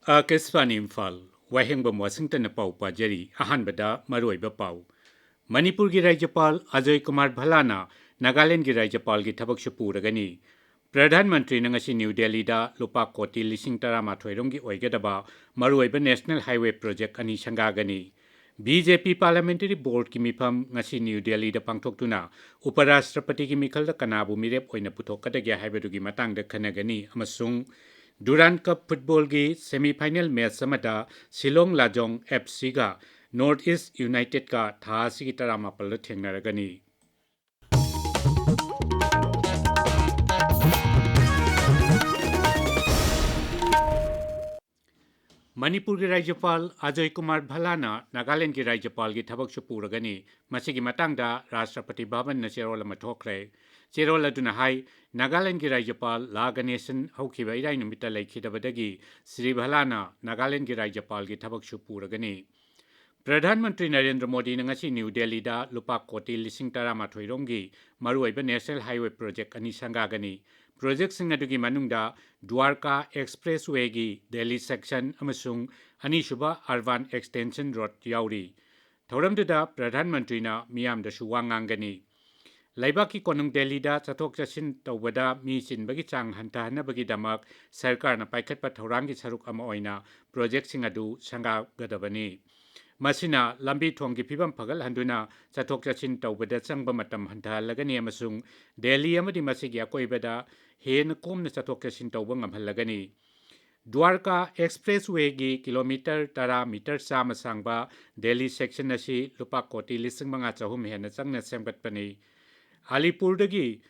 Akeswan Imphal, Wahengbam Washington Pau Pajari, Ahanbada, Maruiba Pau. Manipur gi Rajapal Ajay Kumar Bhalana, Nagaland gi Rajapal gi Tabak Shapuragani. Pradhan Mantri Nangasi New Delhi da Lupa Koti Lising Tarama Thoirungi Oigadaba, Maruiba National Highway Project Ani Shangagani. BJP Parliamentary Board ki mifam ngasi New Delhi da pangthoktuna Uparashtrapati ki mikhal da kanabu mirep oina puthokadagya haibadugi matangda khanagani amasung Durand Cup Football ki semi-final match samata Shillong Lajong FC ga North East United ka thasi ki tarama pal thengnaragani. Manipur ki Rajapal Ajay Kumar Bhalana Nagaland ki Rajapal ki thabak shapuragani masigi matangda Rashtrapati Bhavan na cherola mathokre cherola duna hai Nagaland ki Rajapal La Ganesan haukiba irai numita laikhidabadagi Sri Bhalana Nagaland ki Rajapal ki thabak shapuragani Pradhan Mantri Narendra Modi ngasi New Delhi da lupa koti lising tarama thoironggi maruiba National Highway Project ani sangagani Project singadugi manungda Dwarka Expressway gi Delhi section amasung anishuba Urban Extension Road yauri Thoramduda Pradhan Mantri na miyam da suwangangani Laibaki konung Delhi da chathok chasin tawbada mi chinbagi chang hantahanabagi damak sarkar na paikhatpa thorangi saruk ama oina project singadu sangagadabani Masina lambi thonggi phibam phagal handuna chathok chachin tawbada changba matam hantalagani amasung Delhi amadi masigi akoibada hen komna chathok chachin tawba ngamhalagani Dwarka Expressway gi kilometer tara meter sama sangba Delhi section asi lupa koti lising mga chahum hena changna semgatpani Alipurdagi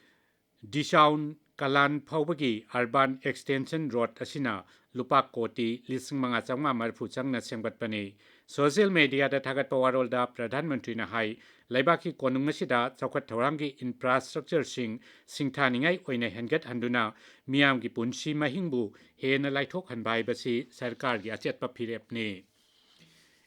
Dishaun Kalan Phawbagi Urban Extension Road asina lupa koti lising mga changma marphu changna semgatpani Social media da thagat pawarol da Pradhan Mantri na hai laibaki konung asida chawkhat thorangi infrastructure singthaningai oina hengat handuna miyam gi punsi mahingbu hena laithok hanbai basi sarkar gi achetpa phirepni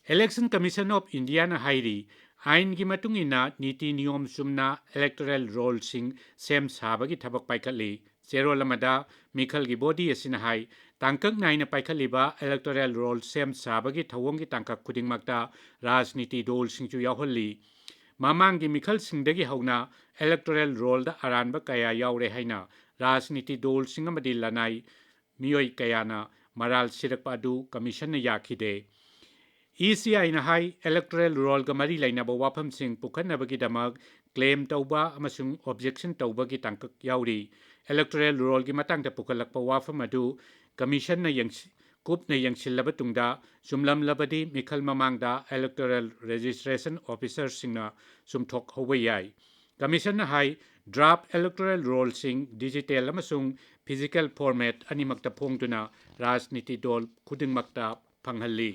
Election Commission of India na hairi ain gi matungina niti niyom sumna electoral roll sem sabagi thabak paikhatli cherolamada mikhal gi body asina hai tangkak naina paikhatliba electoral roll sem sabagi thawongi tangkak khudingmakta rajniti dol singchu yawholli mamangi mikhal singdagi hauna electoral roll da aranba kaya yaure haina rajniti dol singamadi lanai miyoi kayana maral sirakpa adu commission na yakhide ECI na hai electoral roll ga mari lainaba wafam sing pukhanabagi damak claim tauba amasung objection tauba gi tangkak yauri electoral roll gi matangda pukhalakpa wafam adu commission na kupna yangsilaba tungda sumlam labadi mikhal mamangda electoral registration officer singna sumthok howayai commission na hai draft electoral roll digital amasung physical format animakta phongduna rajniti dol khudingmakta phanghalli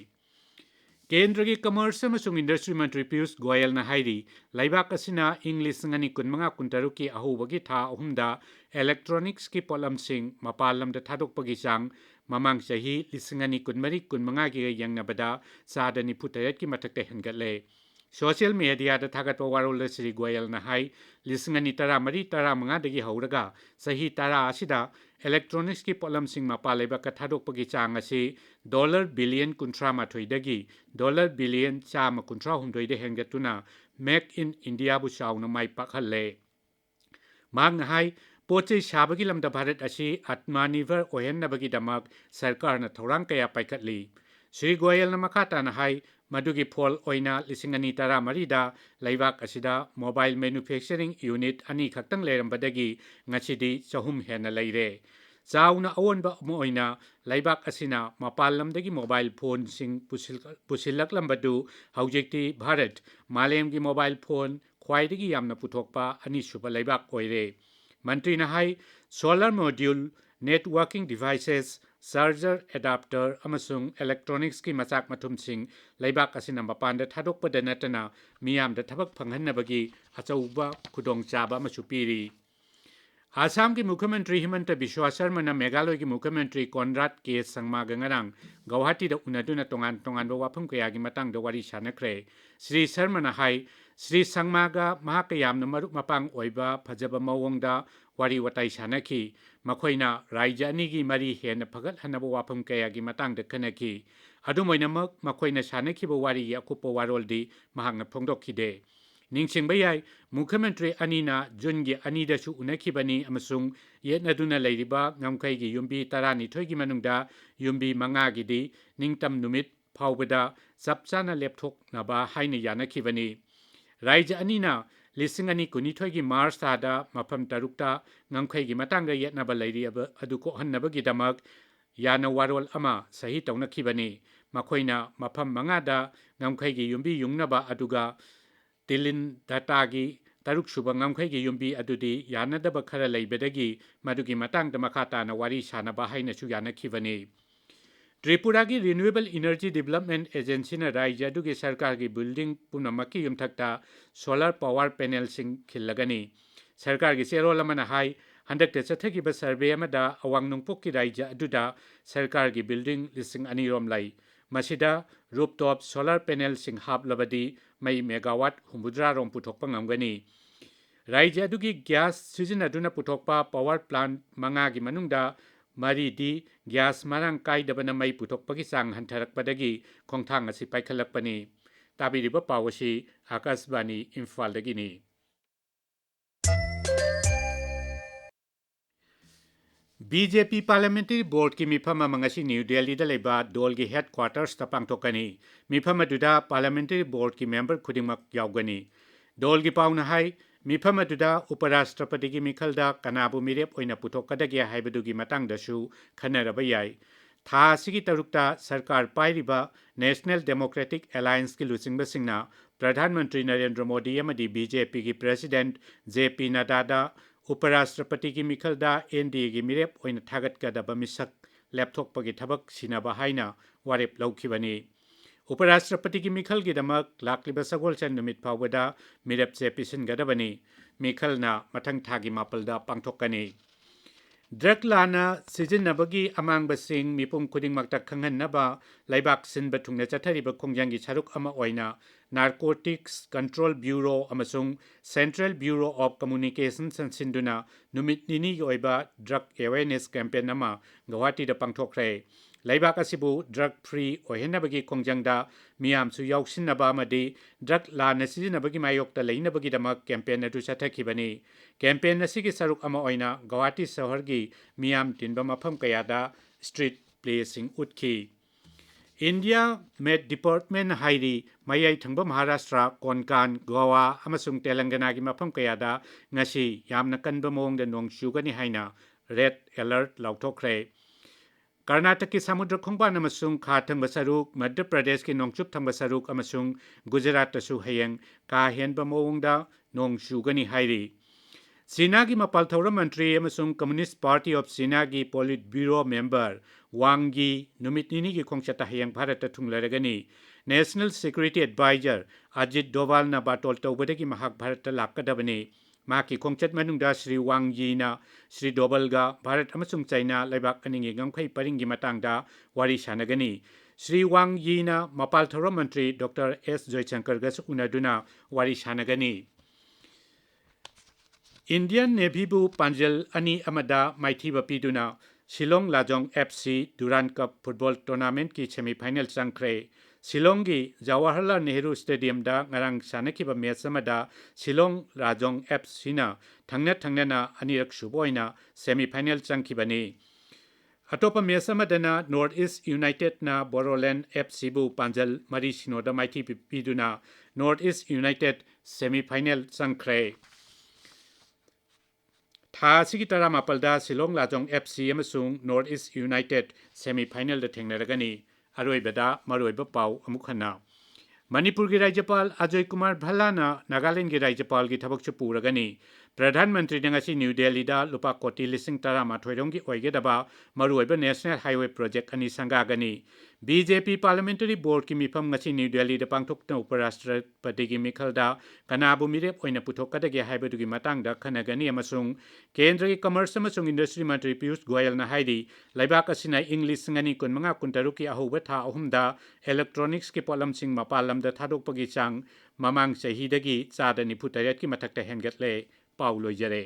Kendra ki Commerce amasung Industry Mantri Piyush Goyal na hairi laibak asina English ngani kunmanga kuntaru ki ahubagi tha ahumda electronics ki polam sing mapalam da thadok pagi sang mamang sahi lisingani kunmari kunmanga ki yangnabada sadani putayat ki matakte hengatle Social media da thagat warol Sri Goyal na hai lisingani tara mari tara manga dagi hauraga sahi tara asida electronics ki polam sing mapaleba ka thadok pagi chang asi $billion kuntra mathoi dagi $billion chama kuntra humdoi de hengatuna make in India bu chauna mai pakhalle mang hai pochei sabagi lamda Bharat asi atmanirbhar ohenabagi damak sarkar na thorang kaya paikhatli Sri Goyal na makata na hai madugi phol oina lisingani tara marida laibak asida mobile manufacturing unit ani khaktang lerambadagi ngachidi chahum hena leire Zauna awonba moina laibak asina mapalamdagi mobile phone sing pusilak haujekti Bharat malemgi mobile phone khwaidagi yamna puthokpa ani suba laibak oire Mantri na hai solar module networking devices charger adapter amasung electronics ki machak mathum sing laibak asina mapanda thadokpada natana miyamda thabak phanghanabagi achauba khudong chaba masupiri Assam ki Mukhyamantri Himanta Biswa Sharma na Meghalaya ki Mukhyamantri Conrad K. Sangma gangarang Guwahati da unaduna tongan ba wafam kaya gi matang da wari sanakre Sri Sharma na hai Sri Sangmaga Mahakayamna Maruk Mapang Oiba Phajaba Mawongda Wari Watai Sanaki Makoina Raija Anigi Mari Hen Pagat Hanaba Wapam Kayagi Matang de Kanaki Adumoinamak Makoina Sanaki Wari Yakupo Waroldi Mahanga Pongdokide Ningsing Bayai Mukhyamantri Anina Jungi Anida Su Unakibani Amasung Yetnaduna Lairiba Ngamkaigi Yumbi Tarani Toigi Manungda Yumbi Mangagidi Ningtam Numit Paubada Sapsana Leptok Naba Haina Yanakibani Raija Anina Lisingani Kunitoigi Marsada Mapam Tarukta Ngamkaigi Matanga Yetnaba Lairi Aduko Hannabagi Damak Yana Warol Ama Sahi Taunakibani Makoina Mapam Mangada Ngamkaigi Yumbi Yungnaba Aduga Tilin Datagi Taruk Suba Ngamkaigi Yumbi Adudi Yanadaba Kara Laibedagi Madugi Matang Damakata na Wari Sanaba Haina Su Yanakibani Tripura की Renewable Energy Development Agency na Raija dugi Sarkar की building punamaki yumthakta solar power panel sing khillagani Sarkar की Serol amana hai handakte chathaki survey amada awang nungpok ki Raija aduda Sarkar की building lising anirom lai masida rooftop solar panel sing hab labadi mai megawatt humudra rom puthokpa ngamgani Raija dugi gas sizinaduna puthokpa power plant manga gi manungda Maridi gas marang kai dabana mai puthokpagi sang hantarakpadagi khongthang asi paikhalakpani tabiriba pawasi Akashbani Imphal dagini BJP Parliamentary Board ki mifam amangasi New Delhi da leba dol gi headquarters ta pangtokani mifam aduda Parliamentary Board ki member khudingmak yaugani dol gi pauna hai Mifam aduda Uparashtrapati ki mikhalda kanabu mirep oina puthokadagi haibadugi matangdasu khanaraba yai tha sigi tarukta sarkar pairiba National Democratic Alliance ki lusingba singna Pradhan Mantri Narendra Modi amadi BJP ki President JP Nadda da Uparashtrapati ki mikhalda NDA ki mirep oina thagatkadaba misak lapthokpagi thabak sinaba haina warep laukhibani Uparashtrapati ki Mikhal ki damak lakliba sagol chan numit phawada mirap che pisin gadabani Mikhal na mathang thagi mapalda pangthokani Drug lana sijinnabagi amangba sing mipum khudingmakta khanghanaba laibak sinba thungna chathariba khongjangi charuk ama oina Narcotics Control Bureau amasung Central Bureau of Communication sinduna numit nini gi oiba drug awareness campaign ama Guwahati da pangthokre Laibak asibu drug free ohenabagi kongjangda miyamsu yauksinaba amadi drug lana sizinabagi mayokta leinabagi damak campaign adu chathakibani campaign asigi saruk ama oina Guwahati sahargi miyam tinba mafam kayada street placing utkhi India Met Department hairi mayai thangba Maharashtra Konkan Goa amasung Telangana gi mafam kayada ngasi yamna kanba mawongda nong chugani haina red alert lauthokre Karnataka ki Samudra Khongpan amasung Kha thangba saruk Madhya Pradesh ki Nongchup thangba saruk amasung Gujarat tasu hayang ka henba mawongda nong chugani hairi Sina gi mapal thawra mantri amasung Communist Party of Sina gi Politburo member Wanggi numit nini gi khongchata hayang Bharat ta thunglaragani National Security Advisor Ajit Doval na batol tawbadagi mahak Bharat ta lakkadabani Maki khongchat manungda Sri Wangji na Sri Dobalga Bharat amasung China laibak aningi ngamkhai paringi matangda wari sanagani Sri Wangji na mapal thawra mantri Dr. S. Joysankar gas unaduna wari sanagani Indian Navy bu Panjal ani amada maithiba piduna Shillong Lajong FC Durand Cup Football Tournament ki semi-final changkhre Shillong gi Jawaharlal Nehru Stadium da ngarang sanakiba match amada Shillong Lajong FC na thangna na anirak suboina semi-final changkhibani Atopa match amadana North East United na Boroland FC bu Panjal mari sinoda maithi piduna North East United semi-final changkhre Tha sigi tara mapalda Shillong Lajong FC amasung North East United semi-final da thengnaragani aroibada maroiba pau amukhana Manipur ki Rajyapal Ajay Kumar Bhallana Nagaland ki Rajyapal ki thabak chu puragani Pradhan Mantri ngasi New Delhi da lupa koti lising tara mathoirong gi oigedaba maroiba National Highway Project ani sangagani BJP Parliamentary Board ki mifam ngasi New Delhi da pangthokna Uparashtrapati ki mikhalda kanabu mirep oina puthokadagi haibadugi matangda khanagani amasung Kendra ki Commerce amasung Industry Mantri Piyush Goyal na haidi laibak asina English ngani kunmanga kuntaruki ahuba tha ahumda electronics ki polamsing mapalam da thadokpagi chang ꯃꯃꯥꯡ ꯆꯍꯤꯗꯒꯤ ꯆꯥꯗ 94ꯀꯤ ꯃꯊꯛꯇ ꯍꯦꯟꯒꯠꯂꯦ ꯄꯥꯎ ꯂꯣꯏꯖꯔꯦ